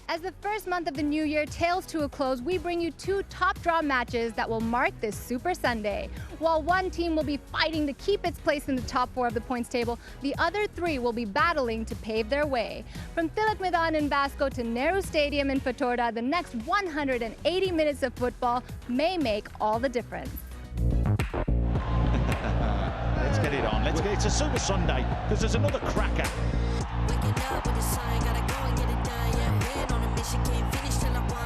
As the first month of the new year tails to a close, we bring you two top draw matches that will mark this Super Sunday. While one team will be fighting to keep its place in the top 4 of the points table, the other 3 will be battling to pave their way. From Tilak Maidan in Basco to Nehru Stadium in Fatorda, the next 180 minutes of football may make all the difference. Let's get it on. It's a Super Sunday because there's another cracker. Waking up with the sun, gotta go and get it done. Yeah, head on a mission, can't finish till I won. I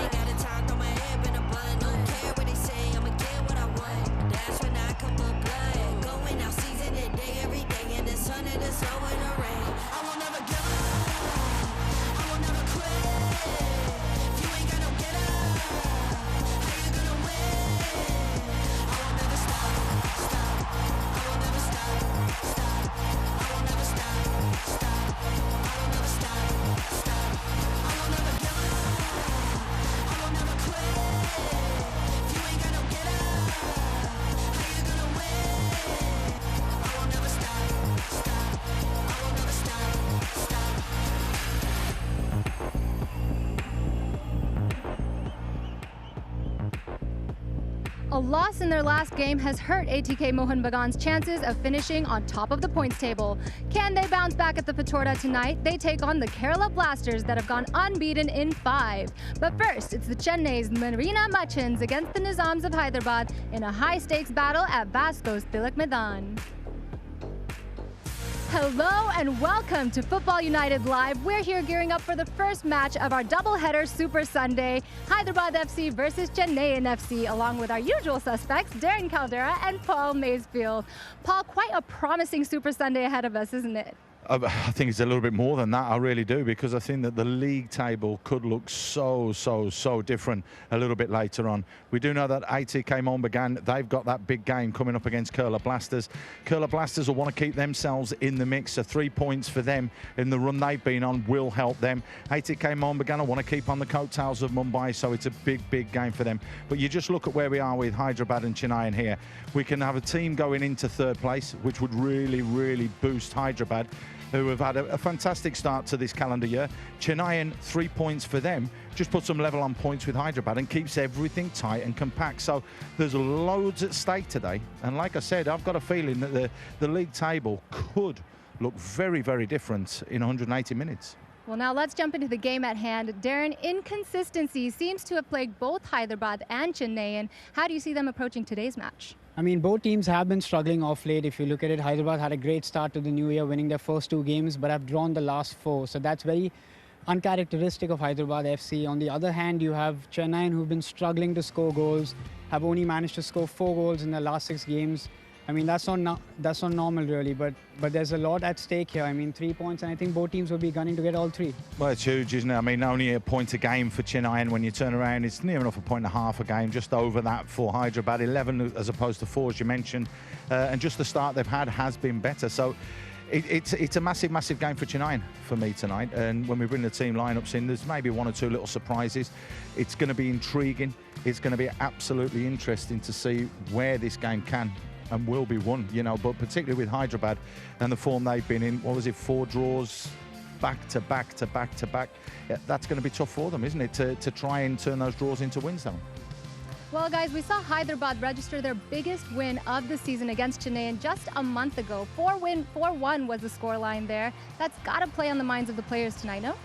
ain't got a time, throw my head in a bun. Don't care what they say, I'ma get what I want. That's when I come up blood. Going out season and day, every day in the sun and the snow and the rain. I will never give up. I will never quit. If you ain't got no get up, how you gonna win? I will never stop. I will never stop. I will never stop. A loss in their last game has hurt ATK Mohun Bagan's chances of finishing on top of the points table. Can they bounce back at the Fatorda tonight? They take on the Kerala Blasters that have gone unbeaten in 5. But first, it's the Chennai's Marina Machins against the Nizams of Hyderabad in a high-stakes battle at Basco's Tilak Maidan. Hello and welcome to Football United Live. We're here gearing up for the first match of our doubleheader Super Sunday, Hyderabad FC versus Chennai FC, along with our usual suspects, Darren Caldreira and Paul Masefield. Paul, quite a promising Super Sunday ahead of us, isn't it? I think it's a little bit more than that, I really do, because I think that the league table could look so different a little bit later on. We do know that ATK Mohun Bagan, they've got that big game coming up against Kerala Blasters. Kerala Blasters will want to keep themselves in the mix, so 3 points for them in the run they've been on will help them. ATK Mohun Bagan will want to keep on the coattails of Mumbai, so it's a big game for them. But you just look at where we are with Hyderabad and Chennai here. We can have a team going into 3rd place, which would really boost Hyderabad, who have had a fantastic start to this calendar year. Chennai, 3 points for them, just puts them level on points with Hyderabad and keeps everything tight and compact. So there's loads at stake today. And like I said, I've got a feeling that the league table could look very different in 180 minutes. Well, now let's jump into the game at hand. Darren, inconsistency seems to have plagued both Hyderabad and Chennai. How do you see them approaching today's match? I mean, both teams have been struggling off late. If you look at it, Hyderabad had a great start to the new year, winning their first 2 games, but have drawn the last 4. So that's very uncharacteristic of Hyderabad FC. On the other hand, you have Chennai, who've been struggling to score goals, have only managed to score 4 goals in their last 6 games. I mean, that's not normal, really, but there's a lot at stake here. I mean, 3 points, and I think both teams will be gunning to get all 3. Well, it's huge, isn't it? I mean, only a point a game for Chennai, and when you turn around, it's near enough a point and a half a game, just over that for Hyderabad, 11 as opposed to 4, as you mentioned. And just the start they've had has been better. So it's a massive game for Chennai for me tonight. And when we bring the team lineups in, there's maybe 1 or 2 little surprises. It's going to be intriguing. It's going to be absolutely interesting to see where this game can and will be won, you know, but particularly with Hyderabad and the form they've been in. What was it, 4 draws back to back. Yeah, that's going to be tough for them, isn't it, to try and turn those draws into wins now. Well, guys, we saw Hyderabad register their biggest win of the season against Chennai just a month ago. 4-1 was the scoreline there. That's got to play on the minds of the players tonight, no?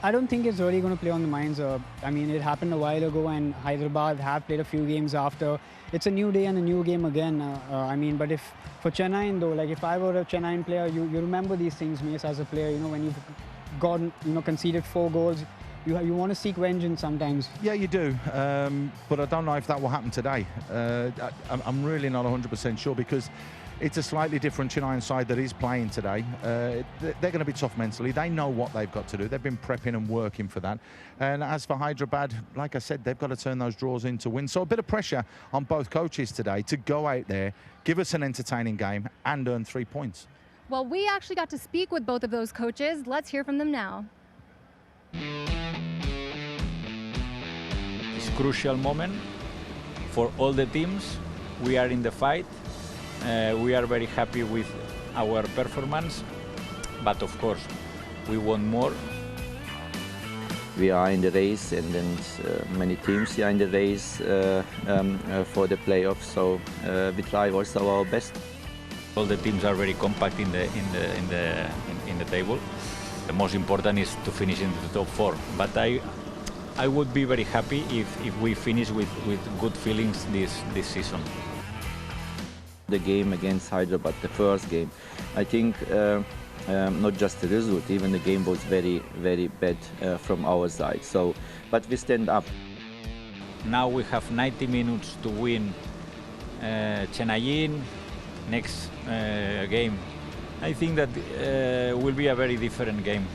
I don't think it's really going to play on the minds. I mean, it happened a while ago, and Hyderabad have played a few games after. It's a new day and a new game again. I mean, but if for Chennai, though, like if I were a Chennai player, you remember these things, Mace, as a player. You know, when you've gotten, conceded 4 goals, you want to seek vengeance sometimes. Yeah, you do. But I don't know if that will happen today. I'm really not 100% sure, because it's a slightly different Chennai side that is playing today. They're going to be tough mentally. They know what they've got to do. They've been prepping and working for that. And as for Hyderabad, like I said, they've got to turn those draws into wins. So a bit of pressure on both coaches today to go out there, give us an entertaining game and earn 3 points. Well, we actually got to speak with both of those coaches. Let's hear from them now. It's a crucial moment for all the teams. We are in the fight. We are very happy with our performance, but of course, we want more. we are in the race, and then many teams are in the race for the playoffs. So we try also our best. All the teams are very compact in the table. The most important is to finish in the top 4. But I would be very happy if we finish with good feelings this season. The game against Hyderabad, the first game, I think not just the result, even the game was very, very bad from our side. So, but we stand up. Now we have 90 minutes to win Chennai next game. I think that will be a very different game.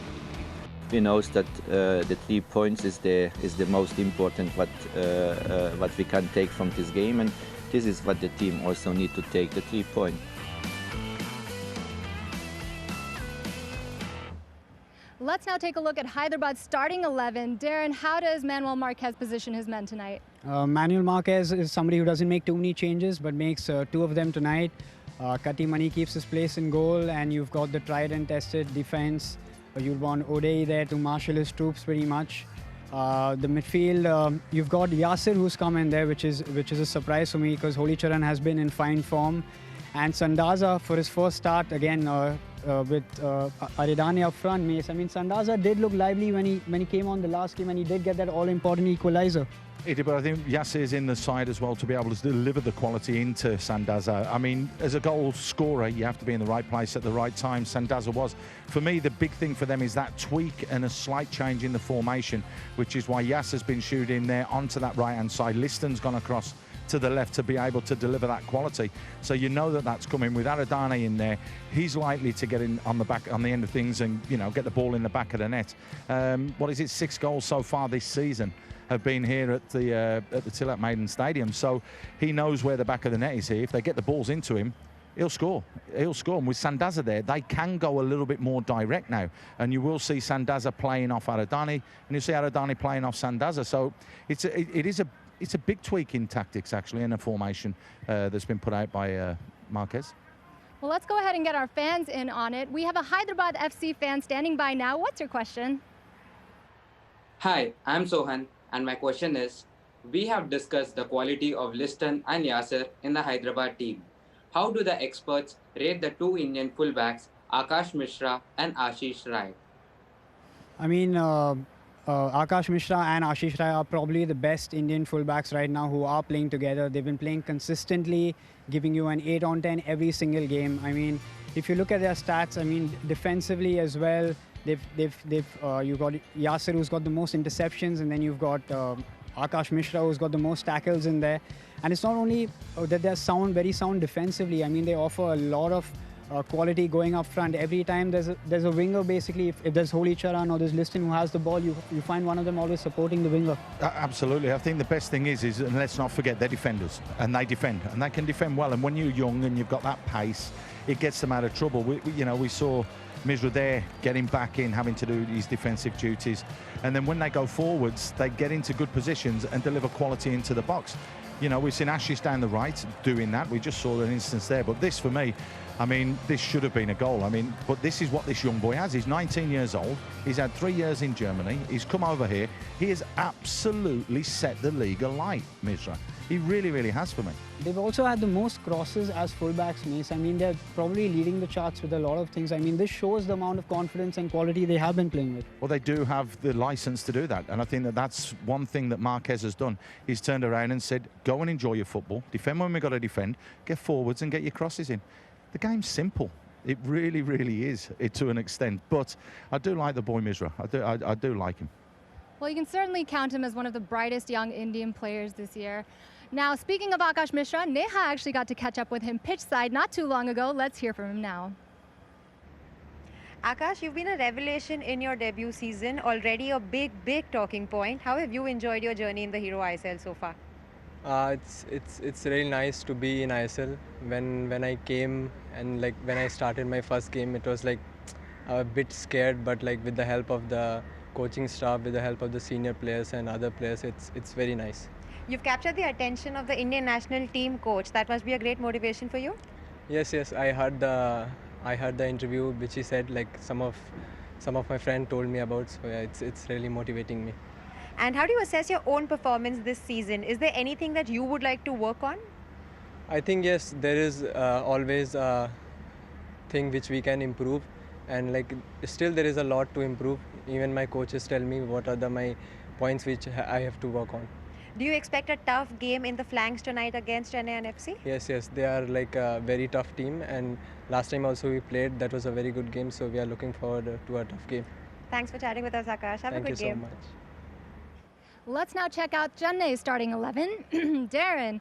We know that the 3 points is the most important what we can take from this game, and this is what the team also need to take, the 3 points. Let's now take a look at Hyderabad's starting 11. Darren, how does Manuel Marquez position his men tonight? Manuel Marquez is somebody who doesn't make too many changes, but makes 2 of them tonight. Kati Mani keeps his place in goal, and you've got the tried and tested defense. You'd want O'Day there to marshal his troops pretty much. The midfield, you've got Yasir who's come in there, which is a surprise for me because Holi Charan has been in fine form. And Sandaza for his first start again with Aridane up front. I mean, Sandaza did look lively when he came on the last game, and he did get that all-important equaliser. He did, but I think Yasir's in the side as well to be able to deliver the quality into Sandaza. I mean, as a goal scorer, you have to be in the right place at the right time. Sandaza was. For me, the big thing for them is that tweak and a slight change in the formation, which is why Yasir's been shooting there onto that right-hand side. Liston's gone across to the left to be able to deliver that quality. So you know that that's coming. With Aridane in there, he's likely to get in on the end of things and, you know, get the ball in the back of the net. What is it? 6 goals so far this season have been here at the Tilak Maiden Stadium. So he knows where the back of the net is here. If they get the balls into him, he'll score. He'll score. And with Sandaza there, they can go a little bit more direct now. And you will see Sandaza playing off Aridane, and you'll see Aridane playing off Sandaza. So it's a big tweak in tactics, actually, in a formation that's been put out by Marquez. Well, let's go ahead and get our fans in on it. We have a Hyderabad FC fan standing by now. What's your question? Hi, I'm Sohan, and my question is, we have discussed the quality of Liston and Yasir in the Hyderabad team. How do the experts rate the 2 Indian fullbacks, Akash Mishra and Ashish Rai? I mean, Akash Mishra and Ashish Rai are probably the best Indian fullbacks right now who are playing together. They've been playing consistently, giving you an 8 on 10 every single game. I mean, if you look at their stats, I mean, defensively as well, you've got Yasir who's got the most interceptions, and then you've got Akash Mishra who's got the most tackles in there. And it's not only that they're very sound defensively. I mean, they offer a lot of quality going up front. Every time there's a winger, basically, if there's Holi Charan or there's Liston who has the ball, you find one of them always supporting the winger. Absolutely. I think the best thing is and let's not forget, they're defenders, and they defend, and they can defend well. And when you're young and you've got that pace, it gets them out of trouble. We saw Misra there getting back in, having to do his defensive duties, and then when they go forwards, they get into good positions and deliver quality into the box. You know, we've seen Ashish down the right doing that. We just saw an instance there. But this, for me, I mean, this should have been a goal. I mean, but this is what this young boy has. He's 19 years old. He's had 3 years in Germany. He's come over here. He has absolutely set the league alight, Misra. He really, really has for me. They've also had the most crosses as fullbacks, Mace. I mean, they're probably leading the charts with a lot of things. I mean, this shows the amount of confidence and quality they have been playing with. Well, they do have the license to do that. And I think that that's one thing that Marquez has done. He's turned around and said, go and enjoy your football. Defend when we've got to defend. Get forwards and get your crosses in. The game's simple. It really, really is, to an extent. But I do like the boy Misra. I do like him. Well, you can certainly count him as one of the brightest young Indian players this year. Now, speaking of Akash Mishra, Neha actually got to catch up with him pitch side not too long ago. Let's hear from him now. Akash, you've been a revelation in your debut season, already a big talking point. How have you enjoyed your journey in the Hero ISL so far? It's really nice to be in ISL. When I came and when I started my first game, it was a bit scared, but with the help of the coaching staff, with the help of the senior players and other players, it's very nice. You've captured the attention of the Indian national team coach. That must be a great motivation for you. Yes. I heard the interview which he said some of some of my friends told me about. So yeah, it's really motivating me. And how do you assess your own performance this season? Is there anything that you would like to work on? I think yes, there is always a thing which we can improve, and like still there is a lot to improve. Even my coaches tell me what are my points which I have to work on. Do you expect a tough game in the flanks tonight against Chennai and FC? Yes, they are like a very tough team, and last time also we played, that was a very good game, so we are looking forward to a tough game. Thanks for chatting with us, Akash. Have Thank a you good game. so much. Let's now check out Chennai's starting 11. Darren,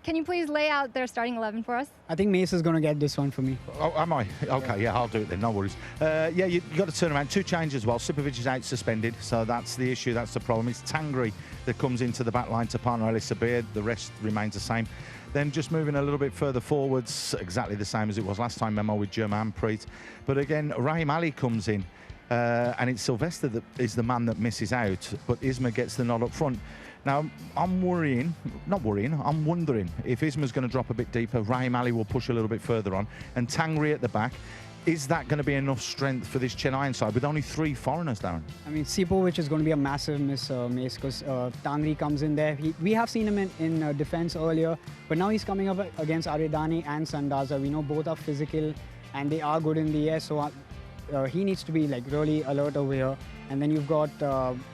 can you please lay out their starting 11 for us? I think Mace is going to get this one for me. Oh, am I? Okay, yeah, I'll do it then, no worries. Yeah, you've got to turn around. 2 changes as well. Sipovic is out suspended, so that's the issue, that's the problem. It's Tangri that comes into the back line to partner Ali Sabir. The rest remains the same. Then just moving a little bit further forwards, exactly the same as it was last time, Memo, with Jermanpreet. But again, Rahim Ali comes in, and it's Sylvester that is the man that misses out, but Isma gets the nod up front. Now, I'm wondering if Isma's going to drop a bit deeper, Rahim Ali will push a little bit further on, and Tangri at the back. Is that going to be enough strength for this Chennai side with only 3 foreigners, Darren? I mean, Sipovic is going to be a massive miss, Mace, because Tangri comes in there. We have seen him in defense earlier, but now he's coming up against Aridani and Sandaza. We know both are physical and they are good in the air, so he needs to be like really alert over here. And then you've got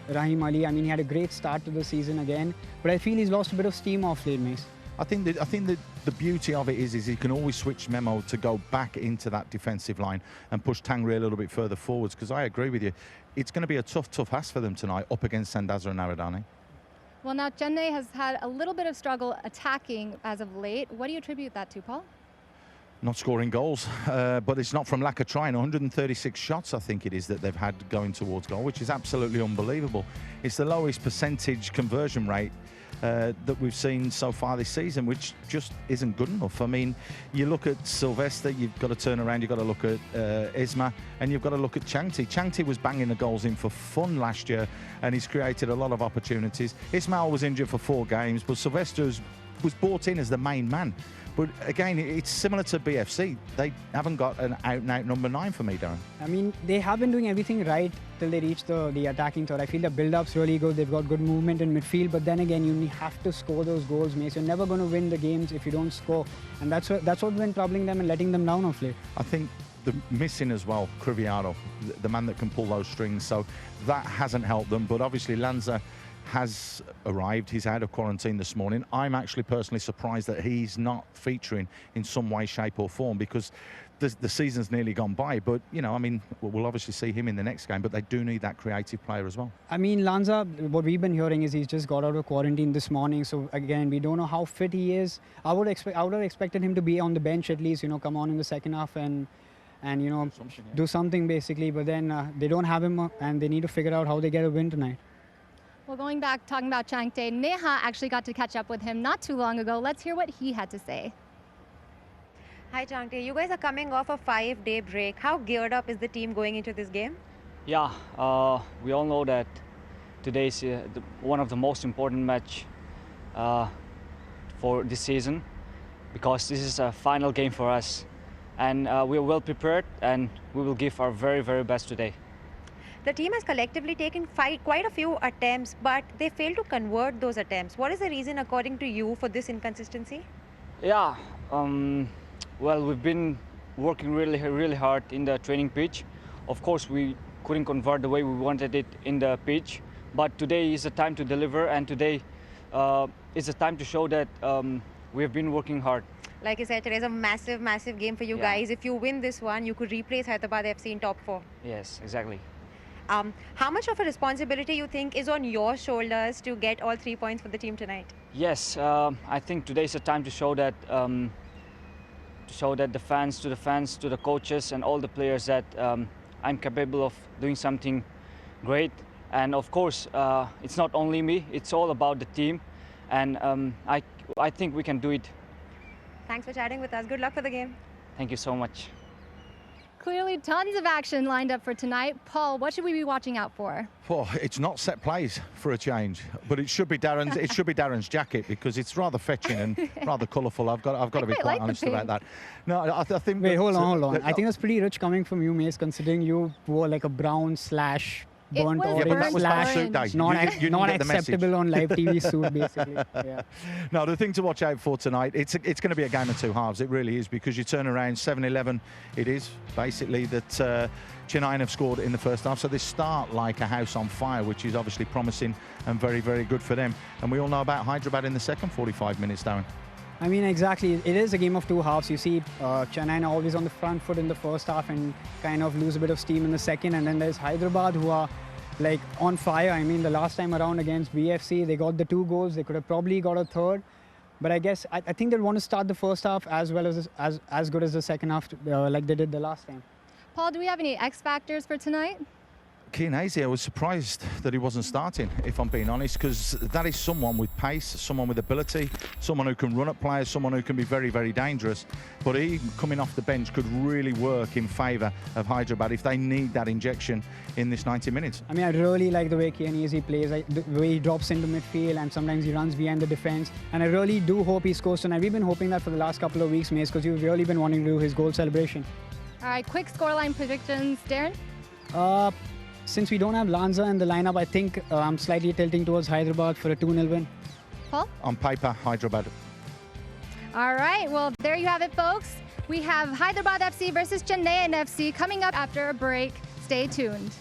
Rahim Ali. I mean, he had a great start to the season again, but I feel he's lost a bit of steam off late, Mace. I think that the beauty of it is he can always switch Memo to go back into that defensive line and push Tangri a little bit further forwards, because I agree with you. It's going to be a tough ask for them tonight up against Sandaza and Aridani. Well, now Chennai has had a little bit of struggle attacking as of late. What do you attribute that to, Paul? Not scoring goals, but it's not from lack of trying. 136 shots, I think it is, that they've had going towards goal, which is absolutely unbelievable. It's the lowest percentage conversion rate that we've seen so far this season, which just isn't good enough. I mean, you look at Sylvester, you've got to turn around, you've got to look at Isma, and you've got to look at Changti. Changti was banging the goals in for fun last year, and he's created a lot of opportunities. Ismail was injured for 4 games, but Sylvester was brought in as the main man. But again, it's similar to BFC. They haven't got an out-and-out number 9 for me, Darren. I mean, they have been doing everything right till they reach the attacking third. I feel the build-up's really good. They've got good movement in midfield. But then again, you have to score those goals, Mace. You're never going to win the games if you don't score. And that's what's been troubling them and letting them down of late. I think the missing as well, Criviano, the man that can pull those strings. So that hasn't helped them. But obviously, Lanza has arrived. He's out of quarantine this morning. I'm actually personally surprised that he's not featuring in some way, shape or form, because the season's nearly gone by. But, you know, I mean, we'll obviously see him in the next game, but they do need that creative player as well. I mean, Lanza, what we've been hearing is he's just got out of quarantine this morning. So, again, we don't know how fit he is. I would have expected him to be on the bench at least, you know, come on in the second half and you know, do something basically. But then they don't have him and they need to figure out how they get a win tonight. Well, going back, talking about Changte, Neha actually got to catch up with him not too long ago. Let's hear what he had to say. Hi, Changte. You guys are coming off a 5-day break. How geared up is the team going into this game? Yeah, we all know that today is one of the most important match for this season, because this is a final game for us. And we are well prepared and we will give our very, very best today. The team has collectively taken quite a few attempts, but they failed to convert those attempts. What is the reason, according to you, for this inconsistency? Yeah, well, we've been working really hard in the training pitch. Of course, we couldn't convert the way we wanted it in the pitch, but today is the time to deliver, and today is the time to show that we have been working hard. Like you said, today's a massive game for you guys. If you win this one, you could replace Hyderabad FC in top 4. Yes, exactly. How much of a responsibility you think is on your shoulders to get all 3 points for the team tonight? Yes, I think today is the time to show that the fans, to the coaches and all the players that I'm capable of doing something great. And of course, it's not only me; it's all about the team. And I think we can do it. Thanks for chatting with us. Good luck for the game. Thank you so much. Clearly tons of action lined up for tonight. Paul, what should we be watching out for? Well, it's not set plays for a change, but it should be Darren's. It should be Darren's jacket because it's rather fetching and rather colourful. I've got to be quite honest about that. No, I think. Wait, hold on. I think that's pretty rich coming from you, Mace, considering you wore like a brown slash burnt was orange Yeah, but that was slash suit day. not, You didn't not get the message. acceptable on live TV suit, basically. Yeah. No, the thing to watch out for tonight, it's going to be a game of two halves. It really is, because you turn around 7-11. It is basically that Chennai have scored in the first half, so they start like a house on fire, which is obviously promising and very, very good for them. And we all know about Hyderabad in the second 45 minutes, Darren. I mean, exactly. It is a game of two halves. You see Chennai are always on the front foot in the first half and kind of lose a bit of steam in the second. And then there's Hyderabad, who are like on fire. I mean, the last time around against BFC, they got the 2 goals. They could have probably got a third. But I guess I think they'll want to start the first half as well as good as the second half, like they did the last time. Paul, do we have any X factors for tonight? Chianese, I was surprised that he wasn't starting, if I'm being honest, because that is someone with pace, someone with ability, someone who can run at players, someone who can be very, very dangerous. But he, coming off the bench, could really work in favour of Hyderabad if they need that injection in this 90 minutes. I mean, I really like the way Chianese plays, the way he drops into midfield and sometimes he runs behind the defence. And I really do hope he scores tonight. We've been hoping that for the last couple of weeks, Mace, because you've really been wanting to do his goal celebration. All right, quick scoreline predictions. Darren? Since we don't have Lanza in the lineup, I think I'm slightly tilting towards Hyderabad for a 2-0 win. Paul? On paper, Hyderabad. All right, well, there you have it, folks. We have Hyderabad FC versus Chennai FC coming up after a break. Stay tuned.